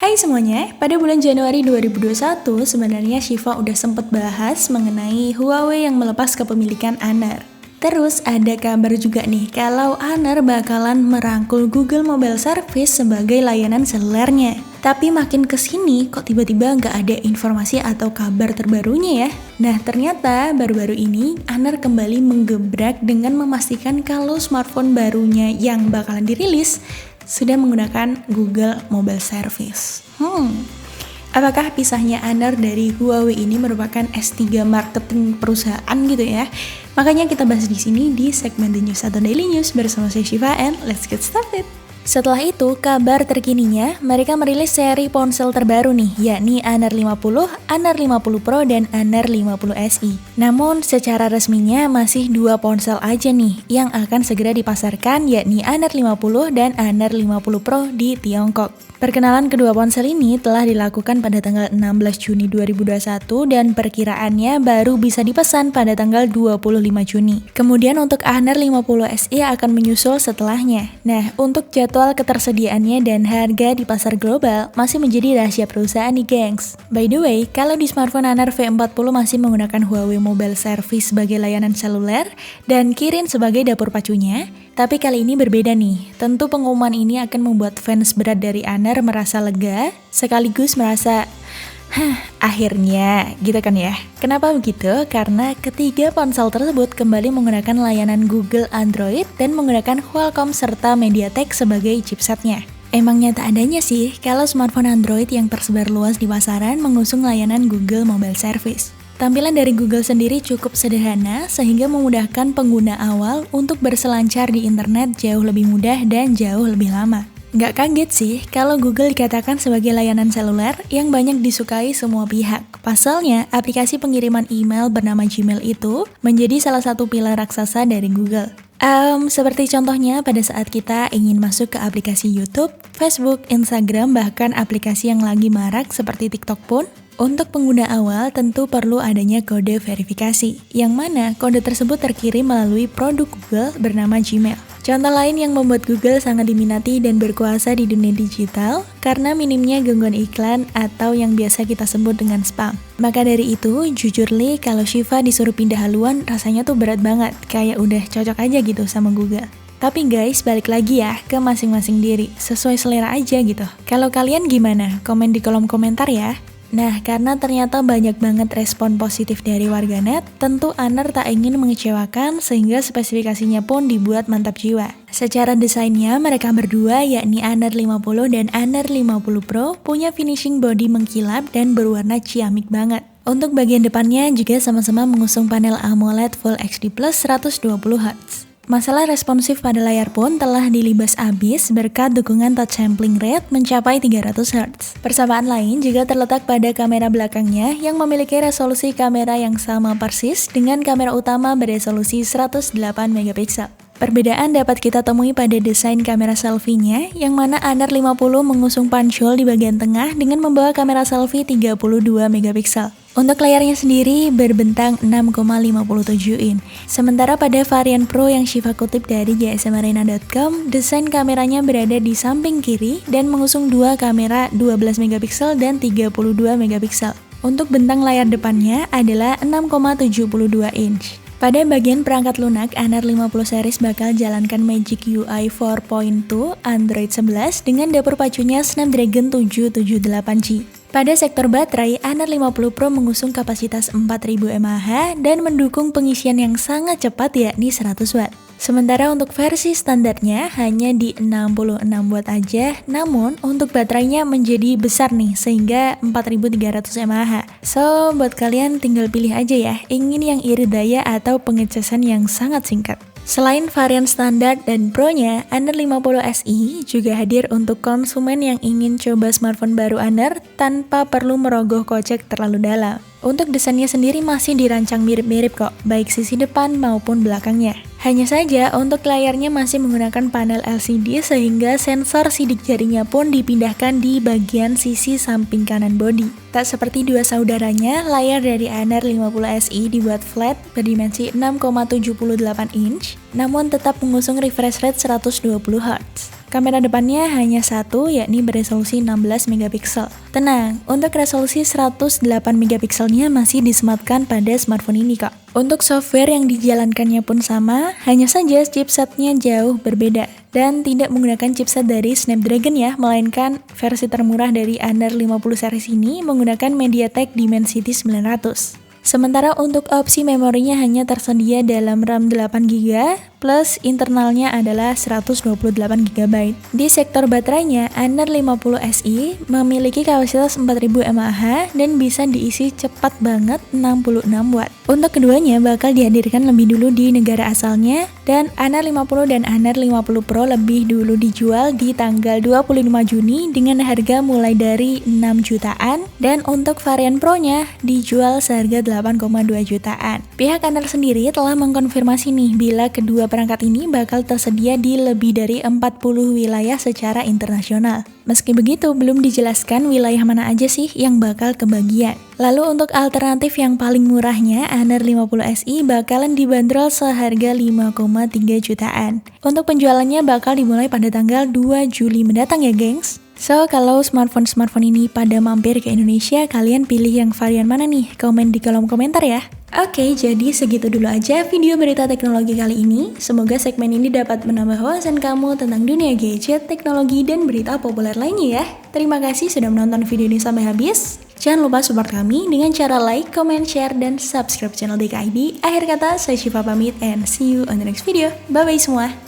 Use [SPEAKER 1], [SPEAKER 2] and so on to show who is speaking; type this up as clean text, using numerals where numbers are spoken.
[SPEAKER 1] Hai semuanya, pada bulan Januari 2021 sebenarnya Shiva udah sempet bahas mengenai Huawei yang melepas kepemilikan Honor. Terus ada kabar juga nih kalau Honor bakalan merangkul Google Mobile Service sebagai layanan selulernya. Tapi makin kesini kok tiba-tiba nggak ada informasi atau kabar terbarunya ya. Nah ternyata baru-baru ini Honor kembali menggebrak dengan memastikan kalau smartphone barunya yang bakalan dirilis sudah menggunakan Google Mobile Service. Apakah pisahnya Honor dari Huawei ini merupakan S3 marketing perusahaan gitu ya? Makanya kita bahas di sini di segmen The News atau Daily News bersama saya Shiva and let's get started. Setelah itu, kabar terkininya, mereka merilis seri ponsel terbaru nih, yakni Honor 50, Honor 50 Pro, dan Honor 50 SE. Namun, secara resminya masih 2 ponsel aja nih, yang akan segera dipasarkan, yakni Honor 50 dan Honor 50 Pro di Tiongkok. Perkenalan kedua ponsel ini telah dilakukan pada tanggal 16 Juni 2021 dan perkiraannya baru bisa dipesan pada tanggal 25 Juni. Kemudian untuk Honor 50 SE akan menyusul setelahnya. Nah, untuk jadwal ketersediaannya dan harga di pasar global masih menjadi rahasia perusahaan nih gengs. By the way, kalau di smartphone Honor V40 masih menggunakan Huawei Mobile Service sebagai layanan seluler dan Kirin sebagai dapur pacunya, tapi kali ini berbeda nih. Tentu pengumuman ini akan membuat fans berat dari Honor merasa lega, sekaligus merasa, akhirnya gitu kan ya. Kenapa begitu? Karena ketiga ponsel tersebut kembali menggunakan layanan Google Android dan menggunakan Qualcomm serta MediaTek sebagai chipsetnya. Emang nyata adanya sih kalau smartphone Android yang tersebar luas di pasaran mengusung layanan Google Mobile Service. Tampilan dari Google sendiri cukup sederhana sehingga memudahkan pengguna awal untuk berselancar di internet jauh lebih mudah dan jauh lebih lama. Nggak kaget sih kalau Google dikatakan sebagai layanan seluler yang banyak disukai semua pihak. Pasalnya, aplikasi pengiriman email bernama Gmail itu menjadi salah satu pilar raksasa dari Google. Seperti contohnya pada saat kita ingin masuk ke aplikasi YouTube, Facebook, Instagram, bahkan aplikasi yang lagi marak seperti TikTok pun, untuk pengguna awal tentu perlu adanya kode verifikasi, yang mana kode tersebut terkirim melalui produk Google bernama Gmail. Contoh lain yang membuat Google sangat diminati dan berkuasa di dunia digital karena minimnya gangguan iklan atau yang biasa kita sebut dengan spam. Maka dari itu, jujur li, kalau Shiva disuruh pindah haluan rasanya tuh berat banget, kayak udah cocok aja gitu sama Google. Tapi guys, balik lagi ya ke masing-masing diri, sesuai selera aja gitu. Kalau kalian gimana? Komen di kolom komentar ya. Nah, karena ternyata banyak banget respon positif dari warganet, tentu Honor tak ingin mengecewakan sehingga spesifikasinya pun dibuat mantap jiwa. Secara desainnya, mereka berdua yakni Honor 50 dan Honor 50 Pro punya finishing body mengkilap dan berwarna ciamik banget. Untuk bagian depannya juga sama-sama mengusung panel AMOLED Full HD Plus 120Hz. Masalah responsif pada layar pun telah dilibas abis berkat dukungan touch sampling rate mencapai 300Hz. Persamaan lain juga terletak pada kamera belakangnya yang memiliki resolusi kamera yang sama persis dengan kamera utama beresolusi 108MP. Perbedaan dapat kita temui pada desain kamera selfie-nya, yang mana Honor 50 mengusung punch-hole di bagian tengah dengan membawa kamera selfie 32MP. Untuk layarnya sendiri berbentang 6,57 in. Sementara pada varian Pro yang Shiva kutip dari gsmarena.com, desain kameranya berada di samping kiri dan mengusung dua kamera 12MP dan 32MP. Untuk bentang layar depannya adalah 6,72 inch. Pada bagian perangkat lunak, Honor 50 series bakal jalankan Magic UI 4.2 Android 11 dengan dapur pacunya Snapdragon 778G. Pada sektor baterai, Honor 50 Pro mengusung kapasitas 4000 mAh dan mendukung pengisian yang sangat cepat yakni 100W. Sementara untuk versi standarnya hanya di 66 watt aja, namun untuk baterainya menjadi besar nih sehingga 4300 mAh. So, buat kalian tinggal pilih aja ya, ingin yang irit daya atau pengecasan yang sangat singkat. Selain varian standar dan Pro-nya, Honor 50 SE juga hadir untuk konsumen yang ingin coba smartphone baru Honor tanpa perlu merogoh kocek terlalu dalam. Untuk desainnya sendiri masih dirancang mirip-mirip kok, baik sisi depan maupun belakangnya. Hanya saja untuk layarnya masih menggunakan panel LCD sehingga sensor sidik jarinya pun dipindahkan di bagian sisi samping kanan bodi. Tak seperti dua saudaranya, layar dari Honor 50 SE dibuat flat berdimensi 6,78 inch, namun tetap mengusung refresh rate 120Hz. Kamera depannya hanya satu, yakni beresolusi 16 megapiksel. Tenang, untuk resolusi 108 megapikselnya masih disematkan pada smartphone ini kok. Untuk software yang dijalankannya pun sama, hanya saja chipsetnya jauh berbeda dan tidak menggunakan chipset dari Snapdragon ya, melainkan versi termurah dari Honor 50 series ini menggunakan MediaTek Dimensity 900. Sementara untuk opsi memorinya hanya tersedia dalam RAM 8GB plus internalnya adalah 128GB. Di sektor baterainya, Honor 50 SI memiliki kapasitas 4000 mAh dan bisa diisi cepat banget 66 Watt. Untuk keduanya bakal dihadirkan lebih dulu di negara asalnya dan Honor 50 dan Honor 50 Pro lebih dulu dijual di tanggal 25 Juni dengan harga mulai dari 6 jutaan dan untuk varian Pro-nya dijual seharga 8,2 jutaan. Pihak Honor sendiri telah mengkonfirmasi nih bila kedua perangkat ini bakal tersedia di lebih dari 40 wilayah secara internasional. Meski begitu, belum dijelaskan wilayah mana aja sih yang bakal kebagian. Lalu untuk alternatif yang paling murahnya, Honor 50 SI bakalan dibanderol seharga 5,3 jutaan. Untuk penjualannya bakal dimulai pada tanggal 2 Juli mendatang ya gengs. So, kalau smartphone ini pada mampir ke Indonesia, kalian pilih yang varian mana nih? Komen di kolom komentar ya. Oke, jadi segitu dulu aja video berita teknologi kali ini. Semoga segmen ini dapat menambah wawasan kamu tentang dunia gadget, teknologi, dan berita populer lainnya ya. Terima kasih sudah menonton video ini sampai habis. Jangan lupa support kami dengan cara like, comment, share, dan subscribe channel DKID. Akhir kata, saya Syifa pamit and see you on the next video. Bye-bye semua.